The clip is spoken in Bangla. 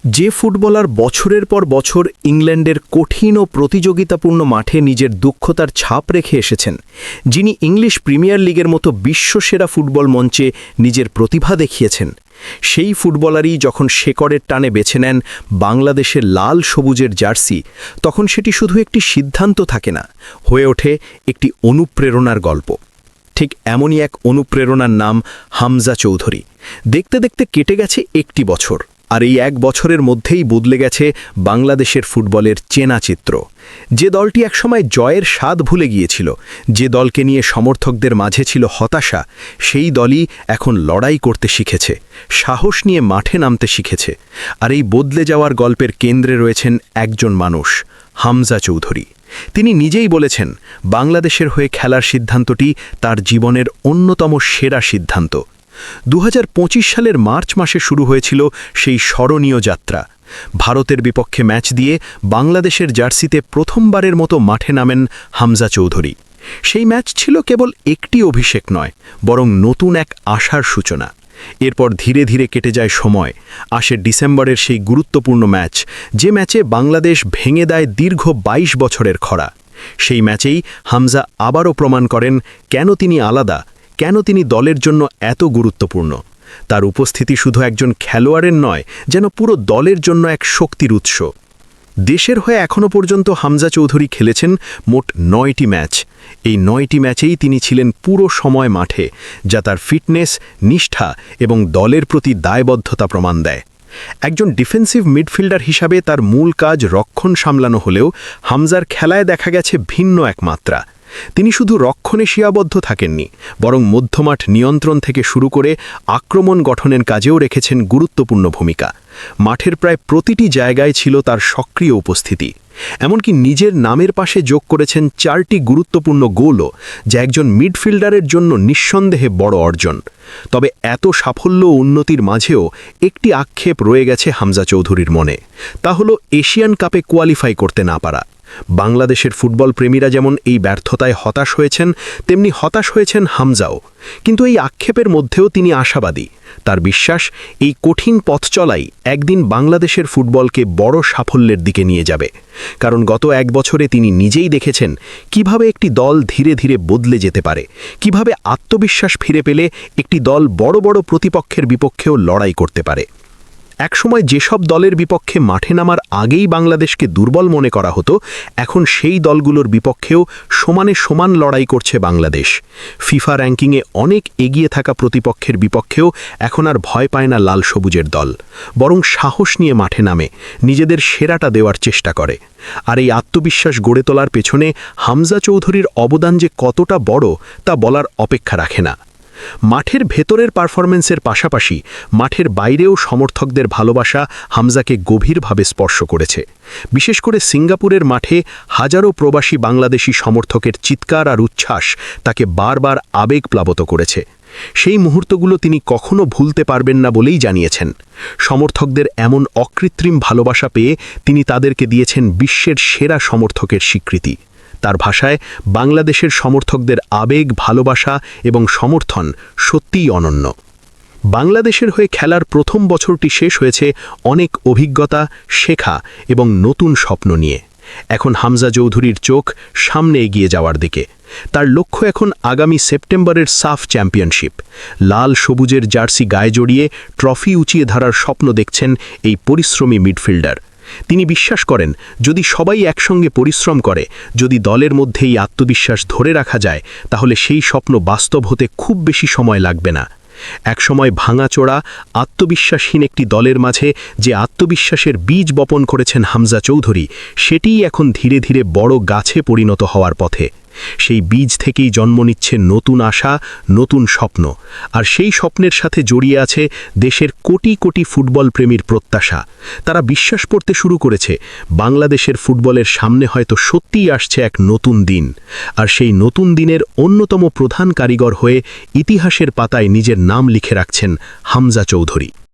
যে ফুটবলার বছরের পর বছর ইংল্যান্ডের কঠিন ও প্রতিযোগিতাপূর্ণ মাঠে নিজের দক্ষতার ছাপ রেখে এসেছেন, যিনি ইংলিশ প্রিমিয়ার লিগের মতো বিশ্বসেরা ফুটবল মঞ্চে নিজের প্রতিভা দেখিয়েছেন, সেই ফুটবলারই যখন শেকড়ের টানে বেছে নেন বাংলাদেশের লাল সবুজের জার্সি, তখন সেটি শুধু একটি সিদ্ধান্ত থাকে না, হয়ে ওঠে একটি অনুপ্রেরণার গল্প। ঠিক এমনই এক অনুপ্রেরণার নাম হামজা চৌধুরী। দেখতে দেখতে কেটে গেছে একটি বছর, আর এই এক বছরের মধ্যেই বদলে গেছে বাংলাদেশের ফুটবলের চেনা চিত্র। যে দলটি একসময় জয়ের স্বাদ ভুলে গিয়েছিল, যে দলকে নিয়ে সমর্থকদের মাঝে ছিল হতাশা, সেই দলই এখন লড়াই করতে শিখেছে, সাহস নিয়ে মাঠে নামতে শিখেছে। আর এই বদলে যাওয়ার গল্পের কেন্দ্রে রয়েছেন একজন মানুষ, হামজা চৌধুরী। তিনি নিজেই বলেছেন, বাংলাদেশের হয়ে খেলার সিদ্ধান্তটি তার জীবনের অন্যতম সেরা সিদ্ধান্ত। 2025 সালের মার্চ মাসে শুরু হয়েছিল সেই স্মরণীয় যাত্রা। ভারতের বিপক্ষে ম্যাচ দিয়ে বাংলাদেশের জার্সিতে প্রথমবারের মতো মাঠে নামেন হামজা চৌধুরী। সেই ম্যাচ ছিল কেবল একটি অভিষেক নয়, বরং নতুন এক আশার সূচনা। এরপর ধীরে ধীরে কেটে যায় সময়, আসে ডিসেম্বরের সেই গুরুত্বপূর্ণ ম্যাচ, যে ম্যাচে বাংলাদেশ ভেঙে দেয় দীর্ঘ 22 বছরের খরা। সেই ম্যাচেই হামজা আবারও প্রমাণ করেন কেন তিনি আলাদা, কেন তিনি দলের জন্য এত গুরুত্বপূর্ণ। তার উপস্থিতি শুধু একজন খেলোয়াড়ের নয়, যেন পুরো দলের জন্য এক শক্তির উৎস। দেশের হয়ে এখনও পর্যন্ত হামজা চৌধুরী খেলেছেন মোট 9টি ম্যাচ। এই 9টি ম্যাচেই তিনি ছিলেন পুরো সময় মাঠে, যা তার ফিটনেস, নিষ্ঠা এবং দলের প্রতি দায়বদ্ধতা প্রমাণ দেয়। একজন ডিফেন্সিভ মিডফিল্ডার হিসাবে তার মূল কাজ রক্ষণ সামলানো হলেও হামজার খেলায় দেখা গেছে ভিন্ন এক মাত্রা। তিনি শুধু রক্ষণে সীমাবদ্ধ থাকেননি, বরং মধ্যমাঠ নিয়ন্ত্রণ থেকে শুরু করে আক্রমণ গঠনের কাজেও রেখেছেন গুরুত্বপূর্ণ ভূমিকা। মাঠের প্রায় প্রতিটি জায়গায় ছিল তার সক্রিয় উপস্থিতি। এমনকি নিজের নামের পাশে যোগ করেছেন 4টি গুরুত্বপূর্ণ গোলও, যা একজন মিডফিল্ডারের জন্য নিঃসন্দেহে বড় অর্জন। তবে এত সাফল্য ও উন্নতির মাঝেও একটি আক্ষেপ রয়ে গেছে হামজা চৌধুরীর মনে। তা হলো এশিয়ান কাপে কোয়ালিফাই করতে না পারা। বাংলাদেশের ফুটবল প্রেমীরা যেমন এই ব্যর্থতায় হতাশ হয়েছেন, তেমনি হতাশ হয়েছেন হামজাও। কিন্তু এই আক্ষেপের মধ্যেও তিনি আশাবাদী। তার বিশ্বাস, এই কঠিন পথ চলাই একদিন বাংলাদেশের ফুটবলকে বড় সাফল্যের দিকে নিয়ে যাবে। কারণ গত এক বছরে তিনি নিজেই দেখেছেন কিভাবে একটি দল ধীরে ধীরে বদলে যেতে পারে, কিভাবে আত্মবিশ্বাস ফিরে পেলে একটি দল বড় বড় প্রতিপক্ষের বিপক্ষেও লড়াই করতে পারে। একসময় যেসব দলের বিপক্ষে মাঠে নামার আগেই বাংলাদেশকে দুর্বল মনে করা হতো, এখন সেই দলগুলোর বিপক্ষেও সমানে সমান লড়াই করছে বাংলাদেশ। ফিফা র্যাঙ্কিংয়ে অনেক এগিয়ে থাকা প্রতিপক্ষের বিপক্ষেও এখন আর ভয় পায় না লাল সবুজের দল, বরং সাহস নিয়ে মাঠে নামে, নিজেদের সেরাটা দেওয়ার চেষ্টা করে। আর এই আত্মবিশ্বাস গড়ে তোলার পেছনে হামজা চৌধুরীর অবদান যে কতটা বড়, তা বলার অপেক্ষা রাখে না। মাঠের ভেতরের পারফরম্যান্সের পাশাপাশি মাঠের বাইরেও সমর্থকদের ভালোবাসা হামজাকে গভীরভাবে স্পর্শ করেছে। বিশেষ করে সিঙ্গাপুরের মাঠে হাজারো প্রবাসী বাংলাদেশি সমর্থকের চিৎকার আর উচ্ছ্বাস তাকে বারবার আবেগপ্লাবত করেছে। সেই মুহূর্তগুলো তিনি কখনো ভুলতে পারবেন না বলেই জানিয়েছেন। সমর্থকদের এমন অকৃত্রিম ভালোবাসা পেয়ে তিনি তাদেরকে দিয়েছেন বিশ্বের সেরা সমর্থকের স্বীকৃতি। তার ভাষায়, বাংলাদেশের সমর্থকদের আবেগ, ভালোবাসা এবং সমর্থন সত্যিই অনন্য। বাংলাদেশের হয়ে খেলার প্রথম বছরটি শেষ হয়েছে অনেক অভিজ্ঞতা, শেখা এবং নতুন স্বপ্ন নিয়ে। এখন হামজা চৌধুরীর চোখ সামনে এগিয়ে যাওয়ার দিকে। তার লক্ষ্য এখন আগামী সেপ্টেম্বরের সাফ চ্যাম্পিয়নশিপ। লাল সবুজের জার্সি গায়ে জড়িয়ে ট্রফি উঁচিয়ে ধরার স্বপ্ন দেখছেন এই পরিশ্রমী মিডফিল্ডার। তিনি বিশ্বাস করেন, যদি সবাই একসঙ্গে পরিশ্রম করে, যদি দলের মধ্যে এই আত্মবিশ্বাস ধরে রাখা যায়, তাহলে সেই স্বপ্ন বাস্তব হতে খুব বেশি সময় লাগবে না। একসময় ভাঙাচোরা, আত্মবিশ্বাসহীন একটি দলের মাঝে যে আত্মবিশ্বাসের বীজ বপন করেছেন হামজা চৌধুরী, সেটিই এখন ধীরে ধীরে বড় গাছে পরিণত হওয়ার পথে। সেই বীজ থেকেই জন্ম নিচ্ছে নতুন আশা, নতুন স্বপ্ন। আর সেই স্বপ্নের সাথে জড়িয়ে আছে দেশের কোটি কোটি ফুটবল প্রেমীর প্রত্যাশা। তারা বিশ্বাস করতে শুরু করেছে, বাংলাদেশের ফুটবলের সামনে হয়তো সত্যিই আসছে এক নতুন দিন। আর সেই নতুন দিনের অন্যতম প্রধান কারিগর হয়ে ইতিহাসের পাতায় নিজের নাম লিখে রাখছেন হামজা চৌধুরী।